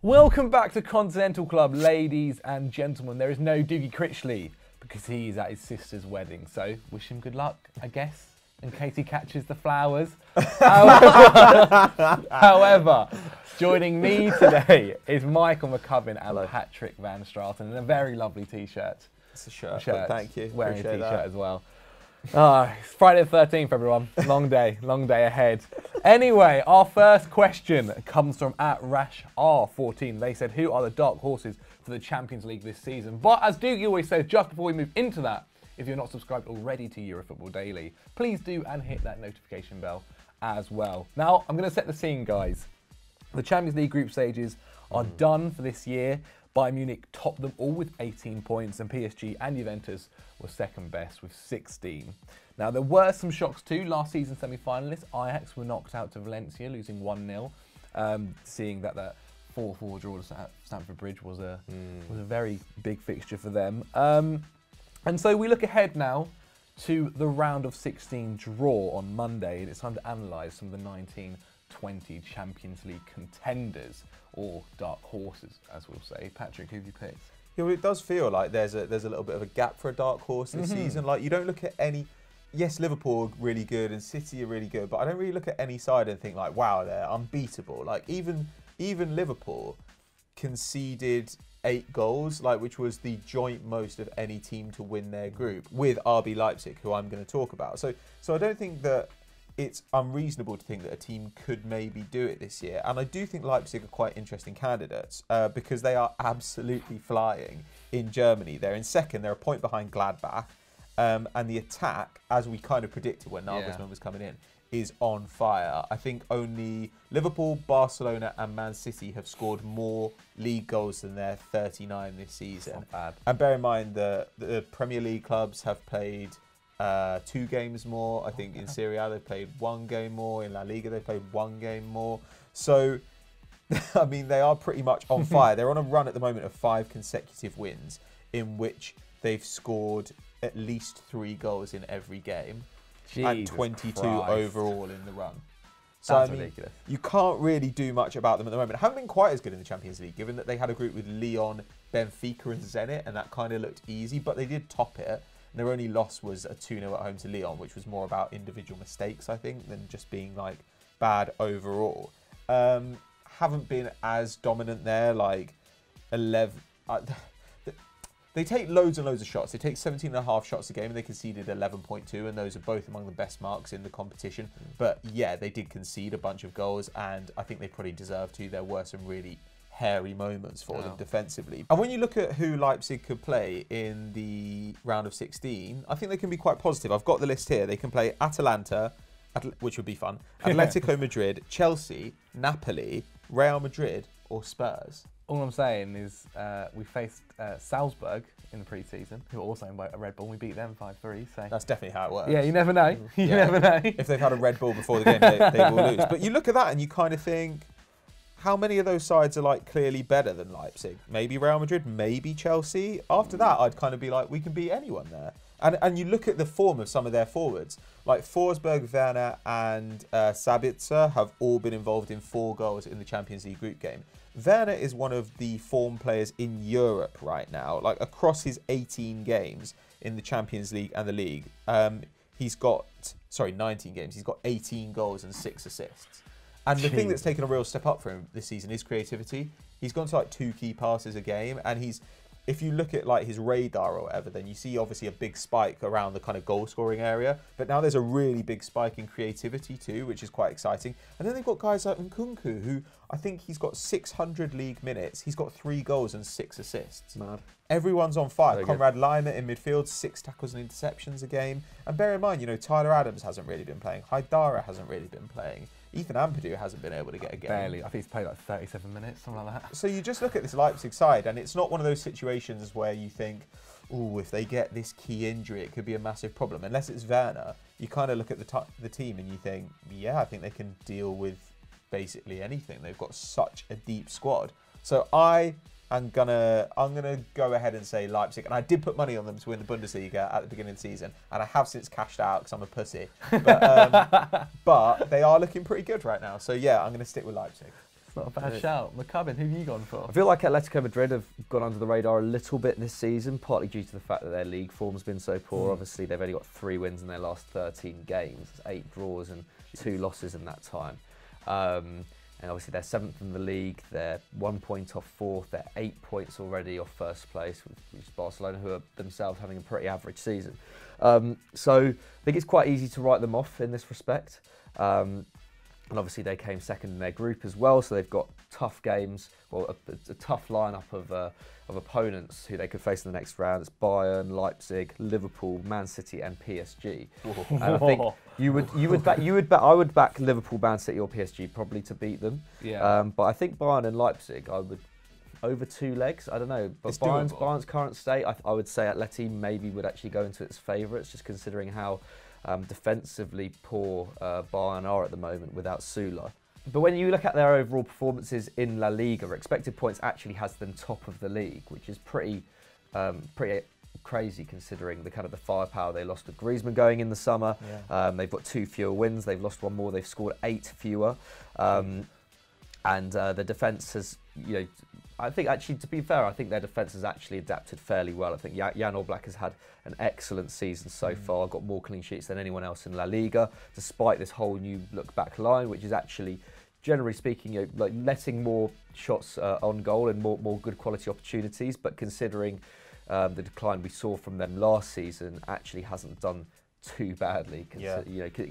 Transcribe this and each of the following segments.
Welcome back to Continental Club, ladies and gentlemen. There is no Dougie Critchley because he is at his sister's wedding. So wish him good luck, I guess, in case he catches the flowers. However, joining me today is Michael McCubbin and Patrick Van Straten in a very lovely t-shirt. It's a shirt. Thank you. Wearing a t-shirt as well. It's Friday the 13th, everyone. Long day ahead. Anyway, our first question comes from @RashR14. They said, who are the dark horses for the Champions League this season? But as Dougie always says, just before we move into that, if you're not subscribed already to Eurofootball Daily, please do and hit that notification bell as well. Now, I'm going to set the scene, guys. The Champions League group stages are done for this year. Bayern Munich topped them all with 18 points, and PSG and Juventus were second best with 16. Now, there were some shocks too. Last season semi-finalists, Ajax were knocked out to Valencia, losing 1-0. Seeing that 4-4 draw at Stamford Bridge was a very big fixture for them. And so we look ahead now to the round of 16 draw on Monday, and it's time to analyse some of the 19-20 Champions League contenders, or dark horses, as we'll say. Patrick, who have you picked? Yeah, well, it does feel like there's a little bit of a gap for a dark horse this season. Like, you don't look at any. Yes, Liverpool are really good and City are really good, but I don't really look at any side and think like, wow, they're unbeatable. Like even Liverpool conceded 8 goals, which was the joint most of any team to win their group, with RB Leipzig, who I'm going to talk about. So I don't think that it's unreasonable to think that a team could maybe do it this year. And I do think Leipzig are quite interesting candidates because they are absolutely flying in Germany. They're in second, they're a point behind Gladbach. And the attack, as we kind of predicted when Nagelsmann was coming in, is on fire. I think only Liverpool, Barcelona and Man City have scored more league goals than their 39 this season. Not bad. And bear in mind the Premier League clubs have played 2 games more. I think in Serie A they've played 1 game more. In La Liga they've played 1 game more. So, I mean, they are pretty much on fire. They're on a run at the moment of 5 consecutive wins in which they've scored at least 3 goals in every game. And 22 overall in the run. So That's I mean, ridiculous. You can't really do much about them at the moment. They haven't been quite as good in the Champions League, given that they had a group with Lyon, Benfica and Zenit, and that kind of looked easy, but they did top it. Their only loss was a 2-0 at home to Lyon, which was more about individual mistakes, I think, than just being like bad overall. Haven't been as dominant there, like 11. They take loads and loads of shots. They take 17.5 shots a game, and they conceded 11.2, and those are both among the best marks in the competition. But yeah, they did concede a bunch of goals, and I think they probably deserve to. There were some really hairy moments for them defensively. And when you look at who Leipzig could play in the round of 16, I think they can be quite positive. I've got the list here. They can play Atalanta, which would be fun, Atletico Madrid, Chelsea, Napoli, Real Madrid or Spurs. All I'm saying is we faced Salzburg in the pre-season, who are also owned by a Red Bull. We beat them 5-3. So that's definitely how it works. Yeah, you never know. You never know. If they've had a Red Bull before the game, they will lose. But you look at that and you kind of think, how many of those sides are like clearly better than Leipzig? Maybe Real Madrid, maybe Chelsea. After that, I'd kind of be like, we can beat anyone there. And you look at the form of some of their forwards, like Forsberg, Werner and Sabitzer have all been involved in 4 goals in the Champions League group game. Werner is one of the form players in Europe right now, like across his 18 games in the Champions League and the league. He's got, 19 games. He's got 18 goals and 6 assists. And the thing that's taken a real step up for him this season is creativity. He's gone to like 2 key passes a game, and if you look at like his radar or whatever, then you see obviously a big spike around the kind of goal scoring area. But now there's a really big spike in creativity too, which is quite exciting. And then they've got guys like Nkunku, who I think he's got 600 league minutes. He's got 3 goals and 6 assists. Mad. Everyone's on fire. Conrad Laimer in midfield, 6 tackles and interceptions a game. And bear in mind, Tyler Adams hasn't really been playing. Haidara hasn't really been playing. Ethan Ampadu hasn't been able to get a game. Barely. I think he's played like 37 minutes, something like that. So you just look at this Leipzig side, and it's not one of those situations where you think, oh, if they get this key injury, it could be a massive problem. Unless it's Werner, you kind of look at the team and you think, yeah, I think they can deal with basically anything. They've got such a deep squad. So I'm gonna go ahead and say Leipzig, and I did put money on them to win the Bundesliga at the beginning of the season, and I have since cashed out because I'm a pussy. But they are looking pretty good right now. So yeah, I'm gonna stick with Leipzig. It's not a bad shout. McCubbin, who have you gone for? I feel like Atletico Madrid have gone under the radar a little bit this season, partly due to the fact that their league form's been so poor. Obviously, they've only got 3 wins in their last 13 games, 8 draws and 2 losses in that time. And obviously they're 7th in the league, they're 1 point off 4th, they're 8 points already off first place, which is Barcelona, who are themselves having a pretty average season. So I think it's quite easy to write them off in this respect. And obviously they came second in their group as well, so they've got tough games, well, a tough lineup of opponents who they could face in the next round. It's Bayern, Leipzig, Liverpool, Man City, and PSG. And I think I would back Liverpool, Man City, or PSG probably to beat them. Yeah. But I think Bayern and Leipzig, I would over 2 legs. I don't know, but Bayern's current state, I would say Atleti maybe would actually go into its favourites, just considering how defensively poor Bayern are at the moment without Sula. But when you look at their overall performances in La Liga, expected points actually has them top of the league, which is pretty crazy considering the kind of the firepower they lost with Griezmann going in the summer. Yeah. They've got 2 fewer wins, they've lost 1 more, they've scored 8 fewer. And the defence has, I think actually, to be fair, I think their defence has actually adapted fairly well. I think Jan Oblak has had an excellent season so far, got more clean sheets than anyone else in La Liga, despite this whole new look back line, which is actually, generally speaking, like letting more shots on goal and more good quality opportunities. But considering the decline we saw from them last season, actually hasn't done too badly.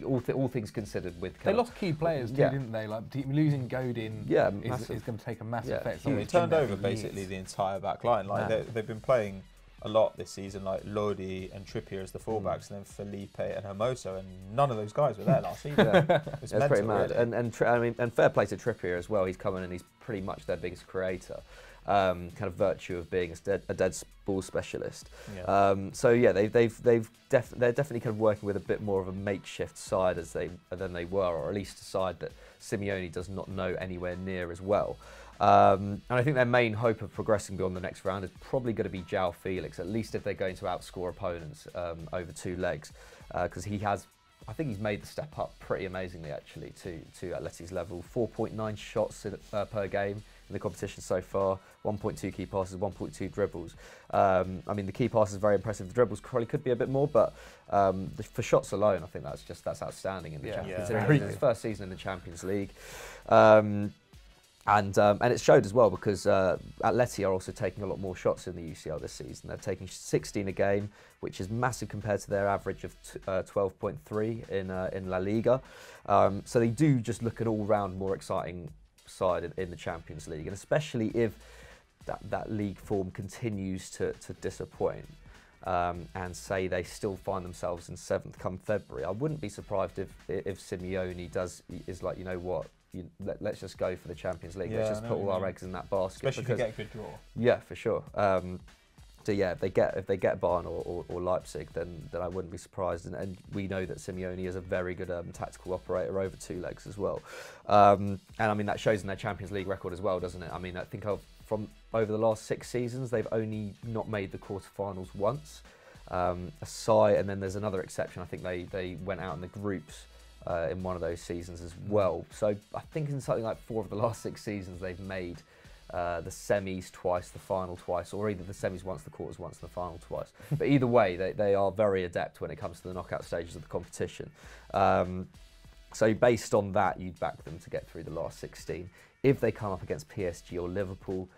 All things considered, they lost key players too, didn't they? Like losing Godin is going to take a massive effect. They turned over basically the entire back line. Like they've been playing a lot this season, like Lodi and Trippier as the fullbacks, and then Felipe and Hermoso, and none of those guys were there last season. It's pretty mad. Really. And fair play to Trippier as well. He's come in and he's pretty much their biggest creator. Kind of virtue of being a dead ball specialist. Yeah. They're definitely kind of working with a bit more of a makeshift side than they were, or at least a side that Simeone does not know anywhere near as well. And I think their main hope of progressing beyond the next round is probably going to be João Felix, at least if they're going to outscore opponents over 2 legs, because I think he's made the step up pretty amazingly actually to Atleti's level. 4.9 shots per game in the competition so far, 1.2 key passes, 1.2 dribbles. I mean, the key passes are very impressive. The dribbles probably could be a bit more, but for shots alone, I think that's outstanding in the Champions League. Considering his first season in the Champions League. And it showed as well, because Atleti are also taking a lot more shots in the UCL this season. They're taking 16 a game, which is massive compared to their average of 12.3 in La Liga. So they do just look an all-round more exciting side in the Champions League, and especially if that league form continues to disappoint, and say they still find themselves in 7th come February. I wouldn't be surprised if Simeone is like, you know what, let's just go for the Champions League. Let's just put all our eggs in that basket. Especially if you get a good draw. Yeah, for sure. So yeah, if they get Bayern or Leipzig, then I wouldn't be surprised. And we know that Simeone is a very good tactical operator over 2 legs as well. And I mean, that shows in their Champions League record as well, doesn't it? I mean, I think from over the last 6 seasons, they've only not made the quarterfinals once. Aside, and then there's another exception. I think they went out in the groups in one of those seasons as well. So I think in something like 4 of the last 6 seasons, they've made the semis twice, the final twice, or either the semis once, the quarters once, and the final twice. But either way, they are very adept when it comes to the knockout stages of the competition. So based on that, you'd back them to get through the last 16. If they come up against PSG or Liverpool,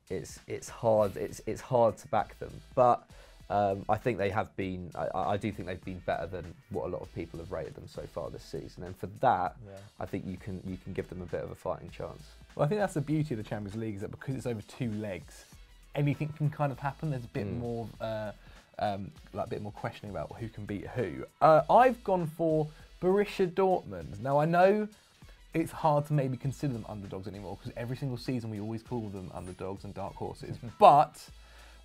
it's hard to back them. But I think they have been. I do think they've been better than what a lot of people have rated them so far this season. And for that, I think you can give them a bit of a fighting chance. Well, I think that's the beauty of the Champions League, is that because it's over 2 legs, anything can kind of happen. There's a bit more, a bit more questioning about who can beat who. I've gone for Borussia Dortmund. Now I know it's hard to maybe consider them underdogs anymore, because every single season we always call them underdogs and dark horses. But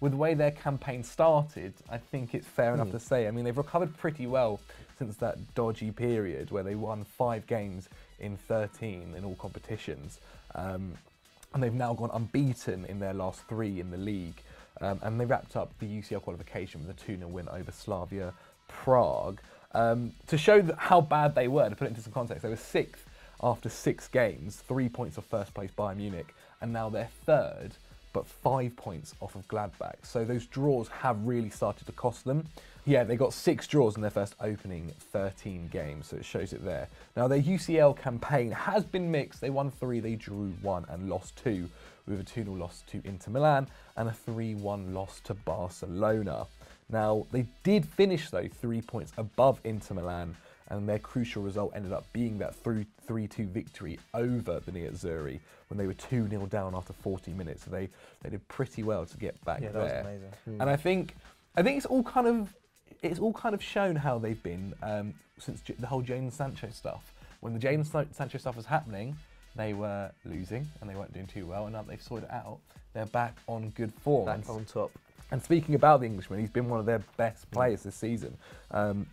with the way their campaign started, I think it's fair enough to say. I mean, they've recovered pretty well since that dodgy period where they won 5 games in 13 in all competitions. And they've now gone unbeaten in their last 3 in the league. And they wrapped up the UCL qualification with a 2-0 win over Slavia Prague. To show how bad they were, to put it into some context, they were 6th after 6 games, 3 points off first place Bayern Munich, and now they're third, but 5 points off of Gladbach. So those draws have really started to cost them. Yeah, they got 6 draws in their first opening 13 games, so it shows it there. Now, their UCL campaign has been mixed. They won 3, they drew 1 and lost 2, with a 2-0 loss to Inter Milan and a 3-1 loss to Barcelona. Now, they did finish, though, 3 points above Inter Milan, and their crucial result ended up being that 3-2 victory over the Nerazzurri when they were 2-0 down after 40 minutes. So they did pretty well to get back there. That was amazing. And I think it's all kind of shown how they've been since the whole Jadon Sancho stuff. When the Jadon Sancho stuff was happening, they were losing and they weren't doing too well, and now they've sorted it out. They're back on good form. Back on top. And speaking about the Englishman, he's been one of their best players this season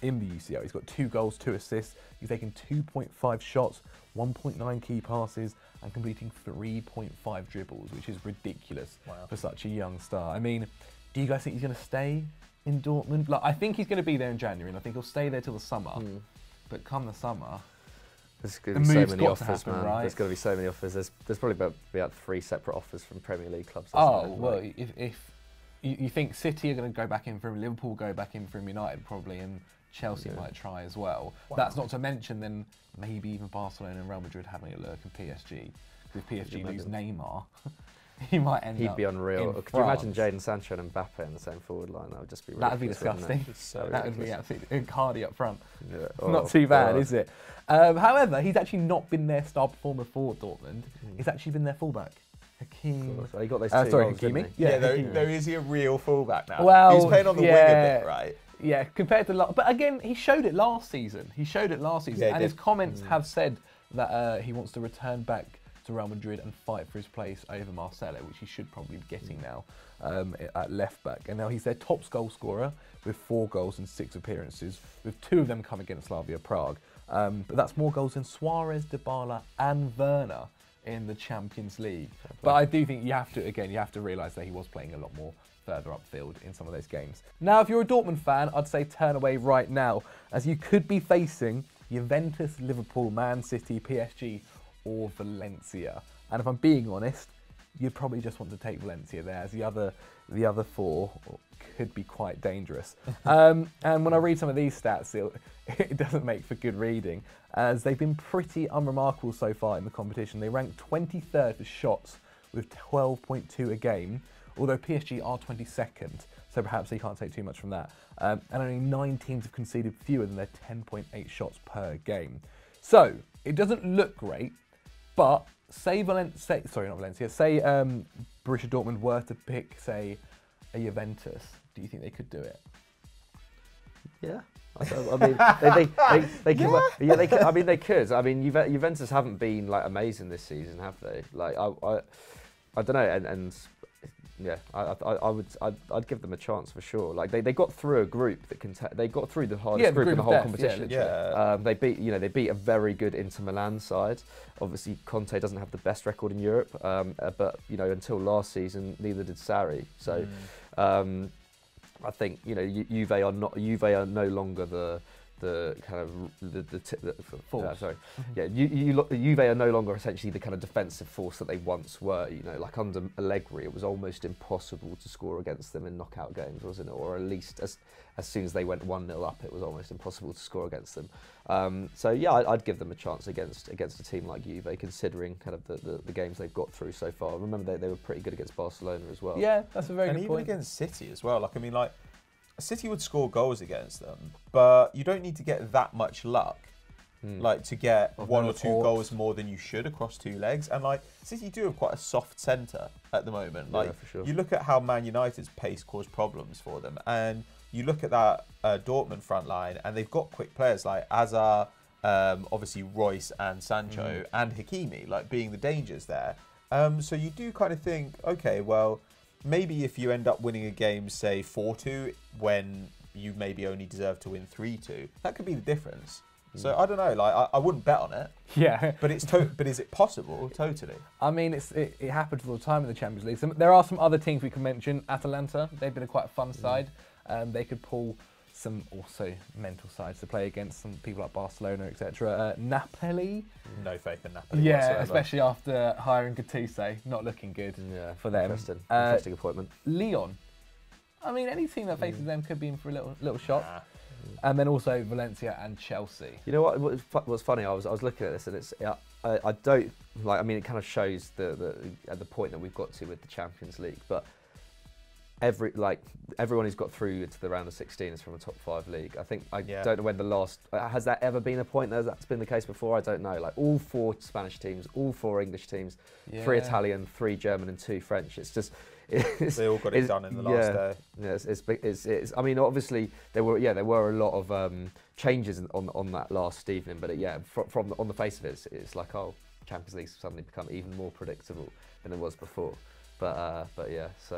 in the UCL. He's got 2 goals, 2 assists. He's taken 2.5 shots, 1.9 key passes, and completing 3.5 dribbles, which is ridiculous for such a young star. I mean, do you guys think he's going to stay in Dortmund? Like, I think he's going to be there in January, and I think he'll stay there till the summer. But come the summer, there's going to be so many offers, happen, man. right? There's going to be so many offers. There's probably about 3 separate offers from Premier League clubs. Oh, well, if you think City are going to go back in for him, Liverpool will go back in for him, United probably, and Chelsea might try as well. Wow. That's not to mention then maybe even Barcelona and Real Madrid having a look, and PSG. Because if PSG lose Neymar, he might end up. He'd be unreal. Could you imagine Jadon Sancho and Mbappe in the same forward line? That would just be ridiculous. That would be disgusting. That would be absolutely Cardi up front. Yeah. Not too bad, is it? However, he's actually not been their star performer for Dortmund. He's actually been their fullback. Hakim. So he got those 2 goals, didn't he? Yeah, though is he a real fullback now? Well, he's playing on the wing a bit, right? Yeah, compared to but again, he showed it last season. Yeah, and his comments have said that he wants to return back to Real Madrid and fight for his place over Marcelo, which he should probably be getting now at left back. And now he's their top goal scorer with 4 goals and 6 appearances, with 2 of them come against Slavia Prague. But that's more goals than Suarez, Dybala, and Werner in the Champions League. But I do think you have to realise that he was playing a lot more further upfield in some of those games. Now, if you're a Dortmund fan, I'd say turn away right now, as you could be facing Juventus, Liverpool, Man City, PSG, or Valencia. And if I'm being honest, you'd probably just want to take Valencia there, as the other 4 could be quite dangerous. And when I read some of these stats, it doesn't make for good reading, as they've been pretty unremarkable so far in the competition. They ranked 23rd for shots with 12.2 a game, although PSG are 22nd, so perhaps they can't take too much from that. And only 9 teams have conceded fewer than their 10.8 shots per game. So, it doesn't look great, but say Borussia Dortmund were to pick, say, a Juventus, do you think they could do it? Yeah. I mean, they could. Yeah, they could. I mean, they could. I mean, Juventus haven't been like amazing this season, have they? Like, I don't know, and yeah, I'd give them a chance for sure. Like they got through a group that they got through the hardest group in the whole competition. They beat a very good Inter Milan side. Obviously, Conte doesn't have the best record in Europe, but until last season, neither did Sarri. So. I think Juve are no longer the kind of force. Juve are no longer essentially the kind of defensive force that they once were. Like under Allegri, it was almost impossible to score against them in knockout games, wasn't it? Or at least as soon as they went 1-0 up, it was almost impossible to score against them. So yeah, I'd give them a chance against a team like Juve, considering kind of the games they've got through so far. Remember, they were pretty good against Barcelona as well. Yeah, that's a very good point. And even against City as well. Like, I mean, like, City would score goals against them, but you don't need to get that much luck, like to get 1 or 2 goals more than you should across 2 legs. And like, City do have quite a soft centre at the moment. Like, for sure. You look at how Man United's pace caused problems for them, and you look at that Dortmund front line, and they've got quick players like Hazard, obviously Royce and Sancho, and Hakimi, like being the dangers there. So you do kind of think, okay, well, maybe if you end up winning a game, say 4-2, when you maybe only deserve to win 3-2, that could be the difference. So I don't know, like I wouldn't bet on it. Yeah. But but is it possible? Totally. I mean, it happens all the time in the Champions League. There are some other teams we can mention. Atalanta, they've been quite a fun side. They could pull some also mental sides to play against, some people like Barcelona, etc. Napoli. No faith in Napoli Yeah, whatsoever. especially after hiring Gattuso. Not looking good for them. Interesting appointment. Leon. I mean, any team that faces them could be in for a little shock. Nah. And then also Valencia and Chelsea. You know what's funny? I was looking at this, and it's I don't like. I mean, it kind of shows the point that we've got to with the Champions League. But everyone who's got through into the round of 16 is from a top 5 league. I think don't know when the last has that ever been a point that's been the case before. I don't know. Like all 4 Spanish teams, all 4 English teams, 3 Italian, 3 German, and 2 French. It's just. They all got it done in the last day. Yeah, it's. I mean, obviously there were a lot of changes on that last evening, but from on the face of it, it's like Champions League's suddenly become even more predictable than it was before. But yeah, so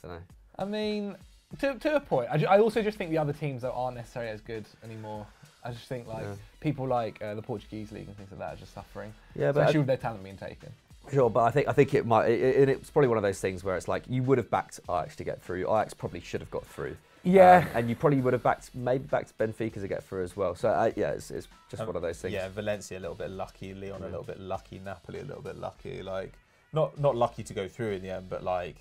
I don't know. I mean, to a point. I also just think the other teams that aren't necessarily as good anymore. I just think people like the Portuguese league and things like that are just suffering. Yeah, but especially with their talent being taken. Sure, but I think it might. It's probably one of those things where it's like you would have backed Ajax to get through. Ajax probably should have got through. Yeah, and you probably would have backed Benfica to get through as well. So it's just one of those things. Yeah, Valencia a little bit lucky, Leon a little bit lucky, Napoli a little bit lucky. Like not lucky to go through in the end, but like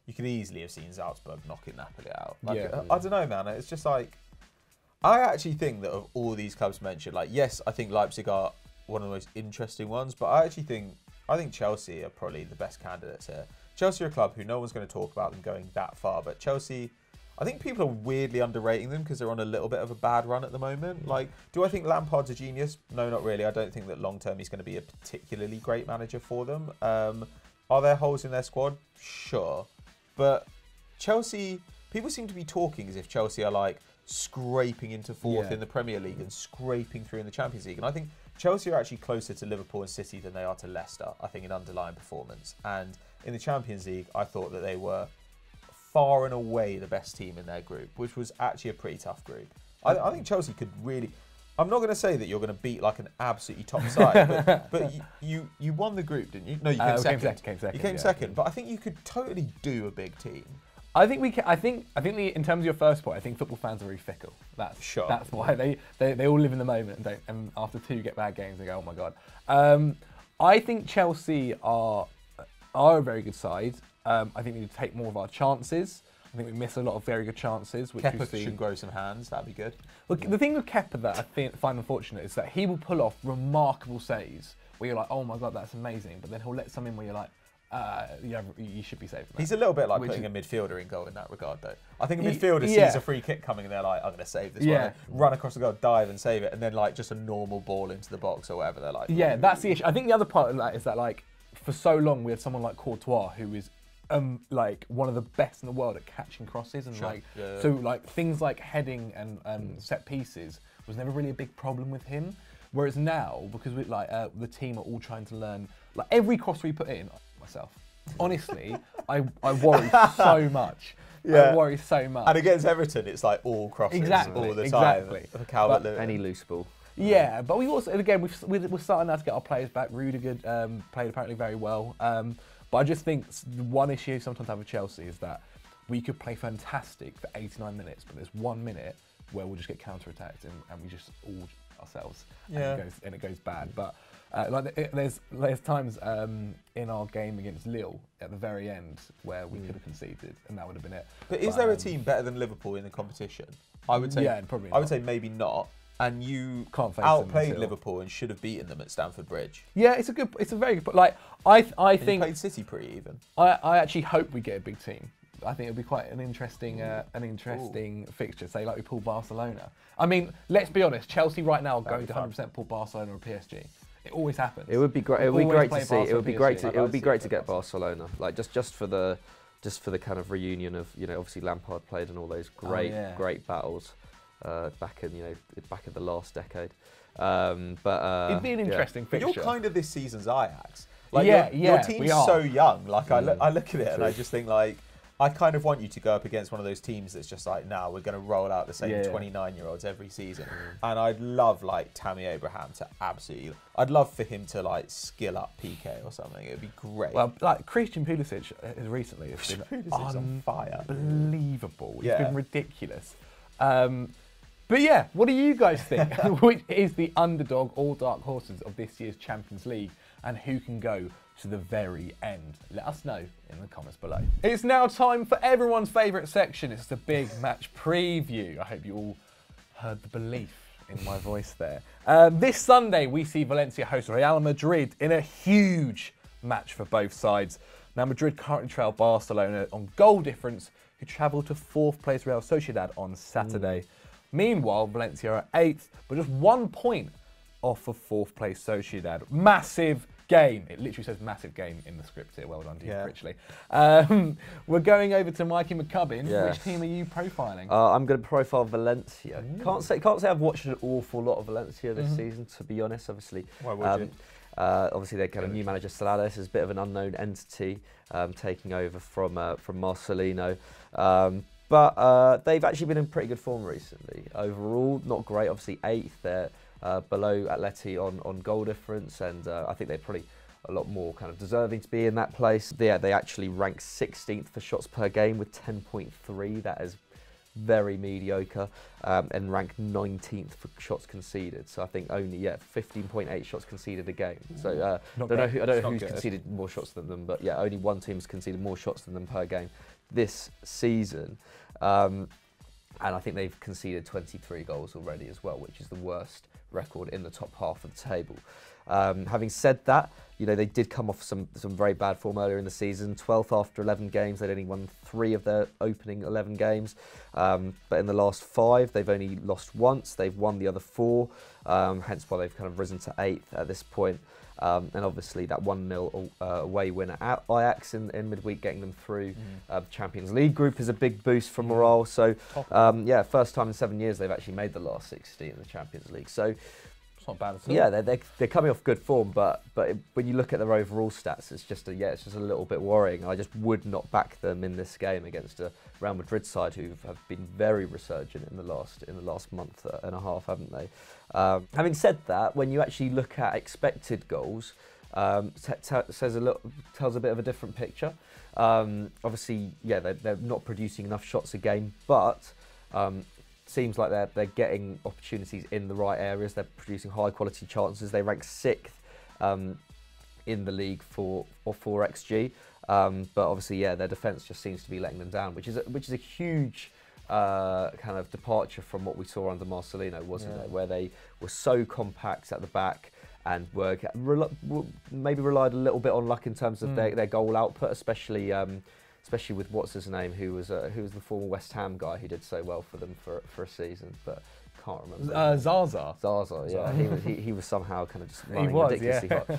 you could easily have seen Salzburg knocking Napoli out. Like, I don't know, man. It's just like I actually think that of all these clubs mentioned, like yes, I think Leipzig are one of the most interesting ones, but I think Chelsea are probably the best candidates here. Chelsea are a club who no one's going to talk about them going that far, but Chelsea, I think people are weirdly underrating them because they're on a little bit of a bad run at the moment. Like, do I think Lampard's a genius? No, not really. I don't think that long term he's going to be a particularly great manager for them. Are there holes in their squad? Sure. But Chelsea, people seem to be talking as if Chelsea are like scraping into 4th in the Premier League and scraping through in the Champions League. And I think Chelsea are actually closer to Liverpool and City than they are to Leicester, I think, in underlying performance. And in the Champions League, I thought that they were far and away the best team in their group, which was actually a pretty tough group. I think Chelsea could really... I'm not going to say that you're going to beat like an absolutely top side, but you won the group, didn't you? No, you came second. You came second, but I think you could totally do a big team. I think we can. I think in terms of your first point, I think football fans are very fickle. That's why they all live in the moment and after 2 get bad games, they go, oh my god. I think Chelsea are a very good side. I think we need to take more of our chances. I think we miss a lot of very good chances. Which Kepa should grow some hands. That'd be good. Well, the thing with Kepa that I find unfortunate is that he will pull off remarkable saves where you're like, oh my god, that's amazing, but then he'll let some in where you're like, you should be safe. He's a little bit like putting a midfielder in goal in that regard, though. I think a midfielder sees a free kick coming and they're like, I'm going to save this one. Run across the goal, dive and save it, and then like just a normal ball into the box or whatever. They're like, that's the issue. I think the other part of that is that like for so long we had someone like Courtois who is like one of the best in the world at catching crosses and so like things like heading and set pieces was never really a big problem with him. Whereas now, because we the team are all trying to learn, like every cross we put in, myself, honestly, I worry so much. I worry so much. And against Everton, it's like all crosses all the time. Exactly. Any loose ball. Yeah, but we also, again, we're starting now to get our players back. Rudiger played apparently very well. But I just think one issue sometimes I have with Chelsea is that we could play fantastic for 89 minutes, but there's 1 minute where we'll just get counter-attacked and we just all ourselves and it goes bad. But there's times in our game against Lille at the very end where we could have conceded and that would have been it. But is there a team better than Liverpool in the competition? I would say probably. I would say maybe not. And you outplayed Liverpool and should have beaten them at Stamford Bridge. Yeah, it's a very good. Like I think you played City pretty even. I actually hope we get a big team. I think it'll be quite an interesting fixture. Say like we pull Barcelona. I mean, let's be honest. Chelsea right now are going to 100% pull Barcelona or PSG. It always happens. It would be great. It would be great to see. It would be great to. It would be great to get Barcelona. Like just for the kind of reunion of obviously Lampard played in all those great battles. Back in the last decade, but it'd be an interesting fixture. But you're kind of this season's Ajax. Like your team's so young. Like I look at it and I just think like I kind of want you to go up against one of those teams that's just like, now we're going to roll out the same 29-year-olds every season. And I'd love like Tammy Abraham to absolutely. I'd love for him to like skill up PK or something. It'd be great. Well, like Christian Pulisic recently has been on fire, unbelievable. It's been ridiculous. But yeah, what do you guys think? Which is the underdog or dark horses of this year's Champions League, and who can go to the very end? Let us know in the comments below. It's now time for everyone's favourite section. It's the big match preview. I hope you all heard the belief in my voice there. This Sunday, we see Valencia host Real Madrid in a huge match for both sides. Now, Madrid currently trail Barcelona on goal difference, who travel to 4th place Real Sociedad on Saturday. Meanwhile, Valencia are 8th, but just 1 point off of 4th place Sociedad. Massive game. It literally says massive game in the script here. Well done to you, Critchley. We're going over to Mikey McCubbin. Yeah. Which team are you profiling? I'm going to profile Valencia. Can't say I've watched an awful lot of Valencia this season, to be honest. Obviously, why would you? Obviously, their kind of new manager Salades is a bit of an unknown entity, taking over from Marcelino. But they've actually been in pretty good form recently. Overall, not great. Obviously, 8th. They're below Atleti on goal difference, and I think they're probably a lot more kind of deserving to be in that place. They actually rank 16th for shots per game with 10.3. That is very mediocre, and ranked 19th for shots conceded. So I think only 15.8 shots conceded a game. So I don't know who's conceded more shots than them, but yeah, only one team's conceded more shots than them per game this season. And I think they've conceded 23 goals already as well, which is the worst record in the top half of the table. Having said that, they did come off some very bad form earlier in the season. 12th after 11 games, they'd only won 3 of their opening 11 games. But in the last 5, they've only lost once. They've won the other 4, hence why they've kind of risen to 8th at this point. And obviously that 1-0 away win at Ajax in midweek, getting them through the Champions League group is a big boost for morale. So first time in 7 years they've actually made the last 16 in the Champions League. So it's not bad at all. Yeah, they're coming off good form, but when you look at their overall stats, it's just a little bit worrying. I just would not back them in this game against a Real Madrid side who have been very resurgent in the last month and a half, haven't they? Having said that, when you actually look at expected goals, tells a bit of a different picture. Obviously, they're not producing enough shots a game, but seems like they're getting opportunities in the right areas. They're producing high quality chances. They rank 6th in the league for XG, but obviously their defence just seems to be letting them down, which is a huge kind of departure from what we saw under Marcelino, wasn't it? Where they were so compact at the back and maybe relied a little bit on luck in terms of their goal output, especially with what's his name, who was the former West Ham guy who did so well for them for a season, but can't remember. Zaza, yeah, he was somehow kind of just running ridiculously hot.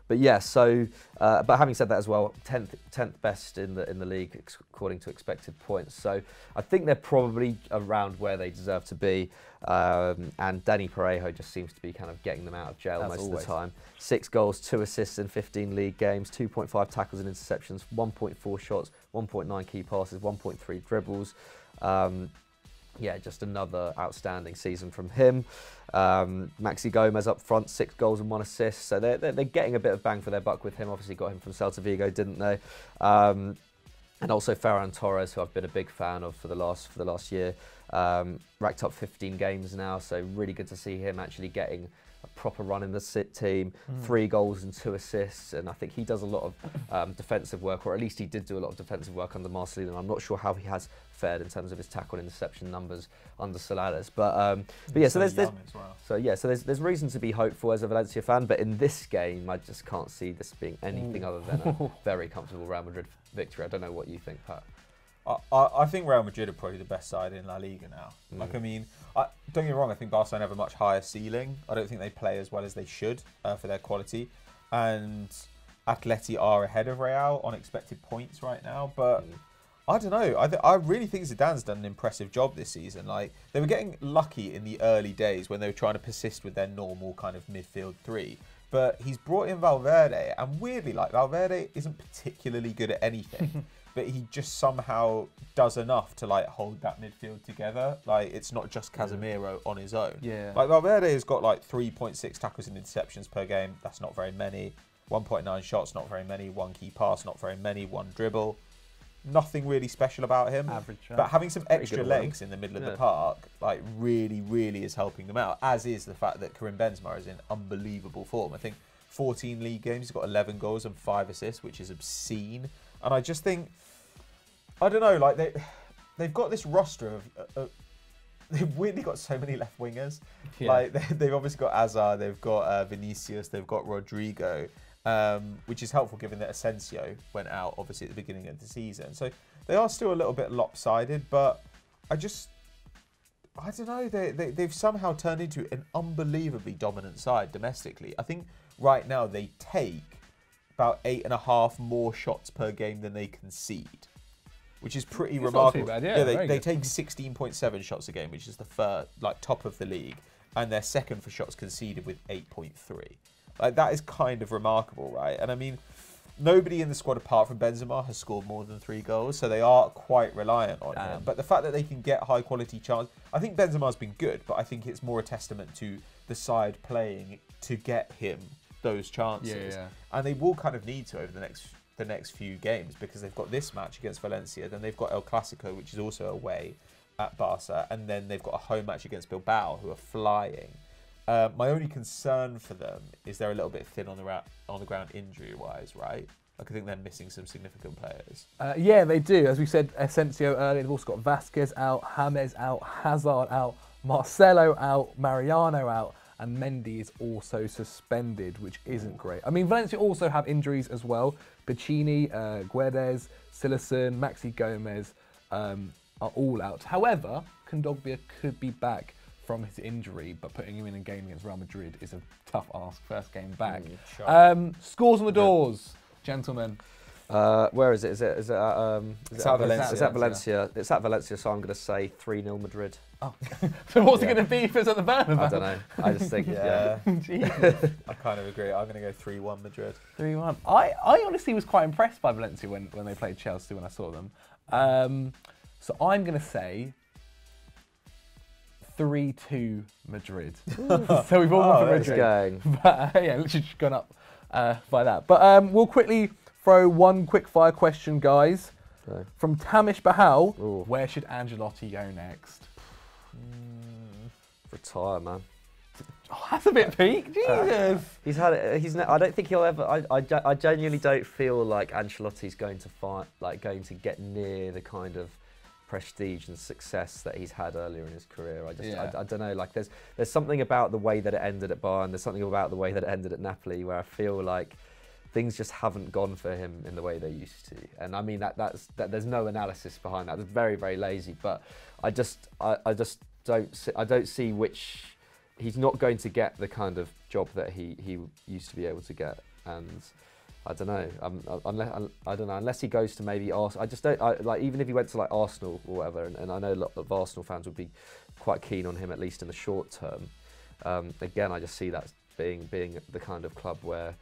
But yeah, so but having said that as well, 10th best in the league according to expected points. So I think they're probably around where they deserve to be. And Dani Parejo just seems to be kind of getting them out of jail most of the time. 6 goals, 2 assists in 15 league games, 2.5 tackles and interceptions, 1.4 shots, 1.9 key passes, 1.3 dribbles. Just another outstanding season from him. Maxi Gomez up front, 6 goals and 1 assist. So they're getting a bit of bang for their buck with him. Obviously got him from Celta Vigo, didn't they? And also Ferran Torres, who I've been a big fan of for the last year. Racked up 15 games now, so really good to see him actually getting a proper run in the team. 3 goals and 2 assists, and I think he does a lot of defensive work, or at least he did do a lot of defensive work under Marcelino. I'm not sure how he has fared in terms of his tackle and interception numbers under Salades, but yeah, so there's reason to be hopeful as a Valencia fan, but in this game I just can't see this being anything other than a very comfortable Real Madrid victory. I don't know what you think, Pat. I think Real Madrid are probably the best side in La Liga now. Like, I mean, don't get me wrong, I think Barcelona have a much higher ceiling. I don't think they play as well as they should for their quality. And Atleti are ahead of Real on expected points right now. But I don't know. I really think Zidane's done an impressive job this season. Like, they were getting lucky in the early days when they were trying to persist with their normal kind of midfield 3. But he's brought in Valverde, and weirdly, like, Valverde isn't particularly good at anything. But he just somehow does enough to like hold that midfield together. Like, it's not just Casemiro on his own. Yeah. Like, Valverde has got like 3.6 tackles and interceptions per game. That's not very many. 1.9 shots, not very many. 1 key pass, not very many. 1 dribble. nothing really special about him. Average. But having some Pretty extra good legs in the middle of the park, like really, really is helping them out. As is the fact that Karim Benzema is in unbelievable form. I think 14 league games, he's got 11 goals and 5 assists, which is obscene. And I just think, I don't know, like they've got this roster of they've weirdly got so many left wingers. Yeah. Like they've obviously got Hazard, they've got Vinicius, they've got Rodrigo, which is helpful given that Asensio went out obviously at the beginning of the season. So they are still a little bit lopsided, but I don't know. They've somehow turned into an unbelievably dominant side domestically. I think right now they take about 8.5 more shots per game than they concede, which is pretty It's remarkable. not too bad, yeah, they take 16.7 shots a game, which is the first, like top of the league, and they're second for shots conceded with 8.3. Like that is kind of remarkable, right? And I mean, nobody in the squad apart from Benzema has scored more than 3 goals, so they are quite reliant on him. But the fact that they can get high quality chances, I think Benzema's been good, but I think it's more a testament to the side playing to get him those chances. Yeah. And they will kind of need to over the next few games, because they've got this match against Valencia, then they've got El Clasico, which is also away at Barca, and then they've got a home match against Bilbao, who are flying. My only concern for them is they're a little bit thin on the ground injury-wise, right? Like I think they're missing some significant players. Yeah, they do. As we said, Asensio earlier, they've also got Vasquez out, James out, Hazard out, Marcelo out, Mariano out, and Mendy is also suspended, which isn't great. I mean, Valencia also have injuries as well. Piccini, Guedes, Silerson, Maxi Gomez are all out. However, Kondogbia could be back from his injury, but putting him in a game against Real Madrid is a tough ask. First game back. Scores on the doors, gentlemen. Where is it? Is it at Valencia. It's at Valencia. It's at Valencia, so I'm going to say 3-0 Madrid. Oh. So what's it going to be if it's at the Bernabeu? I don't know. I just think, Yeah. Jesus. I kind of agree. I'm going to go 3-1 Madrid. 3-1. I honestly was quite impressed by Valencia when they played Chelsea when I saw them. So I'm going to say 3-2 Madrid. So we've all gone for Madrid. Going. But yeah, literally just gone up by that. But we'll quickly throw one quick fire question, guys. Okay. From Tamish Bahal, Ooh. where should Ancelotti go next? Retire, man. Oh, that's a bit peak. Jesus. He's had it. I don't think he'll ever. I genuinely don't feel like Ancelotti's going to get near the kind of prestige and success that he's had earlier in his career. I don't know. Like there's something about the way that it ended at Bayern. There's something about the way that it ended at Napoli where I feel like things just haven't gone for him in the way they used to. And I mean that's there's no analysis behind that. It's very, very lazy. But I just don't see which. He's not going to get the kind of job that he used to be able to get, and I don't know. Unless he goes to maybe Arsenal. I just don't like, even if he went to like Arsenal or whatever. And I know a lot of Arsenal fans would be quite keen on him, at least in the short term. Again, I just see that being the kind of club where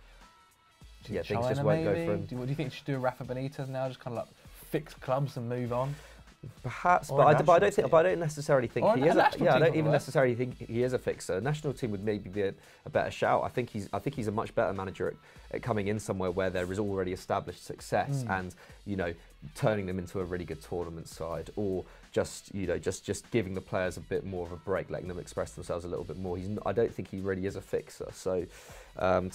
things just won't go for him. What do you think you should do, Rafa Benitez now? Just kind of like fix clubs and move on. Perhaps, Or but I don't necessarily think he is. I don't even work. necessarily think he is a fixer. National team would maybe be a better shout. I think he's a much better manager at coming in somewhere where there is already established success and turning them into a really good tournament side, or just giving the players a bit more of a break, letting them express themselves a little bit more. I don't think he really is a fixer. So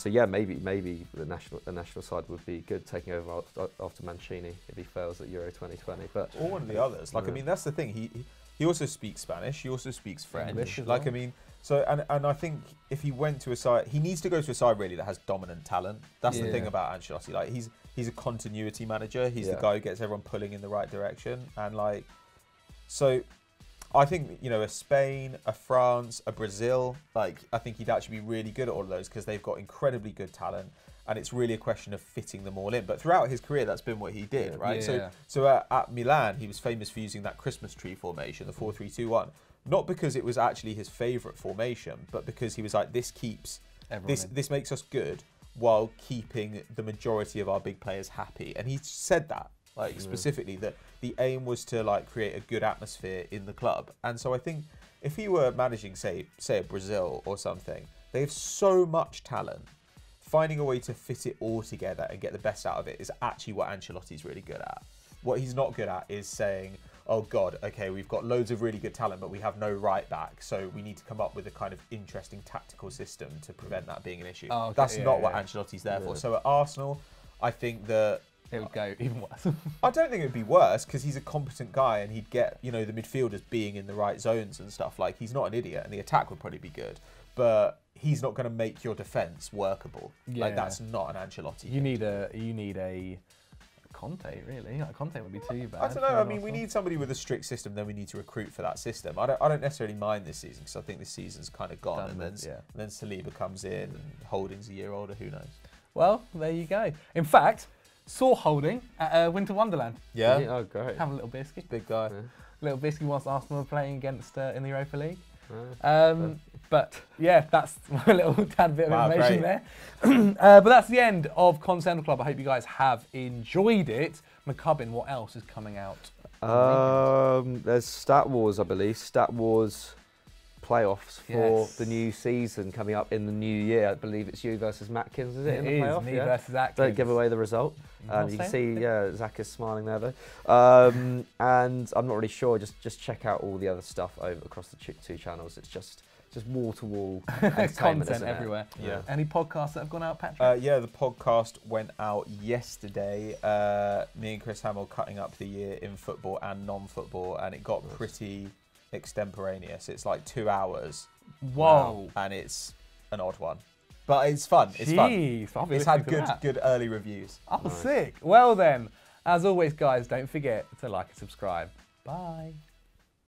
yeah, maybe the national side would be good taking over after Mancini if he fails at Euro 2020. But or one of the others. Like I mean, that's the thing. He also speaks Spanish. He also speaks French. English as like well. I mean, so and I think if he went to a side, he needs to go to a side really that has dominant talent. That's the thing about Ancelotti. Like he's a continuity manager. He's the guy who gets everyone pulling in the right direction. And like, so I think a Spain, a France, a Brazil. Like I think he'd actually be really good at all of those because they've got incredibly good talent. And it's really a question of fitting them all in. But throughout his career, that's been what he did, right? Yeah. So at Milan, he was famous for using that Christmas tree formation, the 4-3-2-1. Not because it was actually his favourite formation, but because he was like, this makes us good while keeping the majority of our big players happy. And he said that, like specifically, that the aim was to like create a good atmosphere in the club. And so I think if he were managing, say a Brazil or something, they have so much talent. Finding a way to fit it all together and get the best out of it is actually what Ancelotti's really good at. What he's not good at is saying, oh God, okay, we've got loads of really good talent, but we have no right back, so we need to come up with a kind of interesting tactical system to prevent that being an issue. Oh, okay, That's yeah, not yeah. what Ancelotti's there for. So at Arsenal, I think that It would go even worse. I don't think it would be worse because he's a competent guy and he'd get, you know, the midfielders being in the right zones and stuff. Like, he's not an idiot, and the attack would probably be good, but he's not going to make your defence workable. Yeah. Like, that's not an Ancelotti. You need a Conte, really. Like, Conte would be too bad. I don't know. for I mean, we Arsenal. need somebody with a strict system. Then we need to recruit for that system. I don't necessarily mind this season because I think this season's kind of gone. Done And with, then Saliba comes in, and Holding's a year older. Who knows? Well, there you go. In fact, saw Holding at Winter Wonderland. Yeah, Oh, great. Have a little biscuit. big guy. Yeah. Little biscuit whilst Arsenal were playing against in the Europa League. Yeah. But yeah, that's a little tad bit of Wow, information great. there. But that's the end of Concentral Club. I hope you guys have enjoyed it. McCubbin, what else is coming out? There's Stat Wars, I believe. Stat Wars playoffs for Yes. the new season coming up in the new year. I believe it's you versus Matkins, is it? In the It playoff? is me versus Atkins. Don't give away the result. Not You can saying see, Zach is smiling there though. And I'm not really sure. Just check out all the other stuff over across the two channels. It's just wall to wall entertainment, Content isn't it? everywhere. Yeah. Any podcasts that have gone out, Patrick? Yeah, the podcast went out yesterday. Me and Chris Hamill cutting up the year in football and non-football, and it got pretty extemporaneous. It's like 2 hours, Whoa. and it's an odd one, but it's fun. It's fun. Jeez, I'll be It's had listening to that. good early reviews. Oh, Nice. sick. Well then, as always, guys, don't forget to like and subscribe. Bye.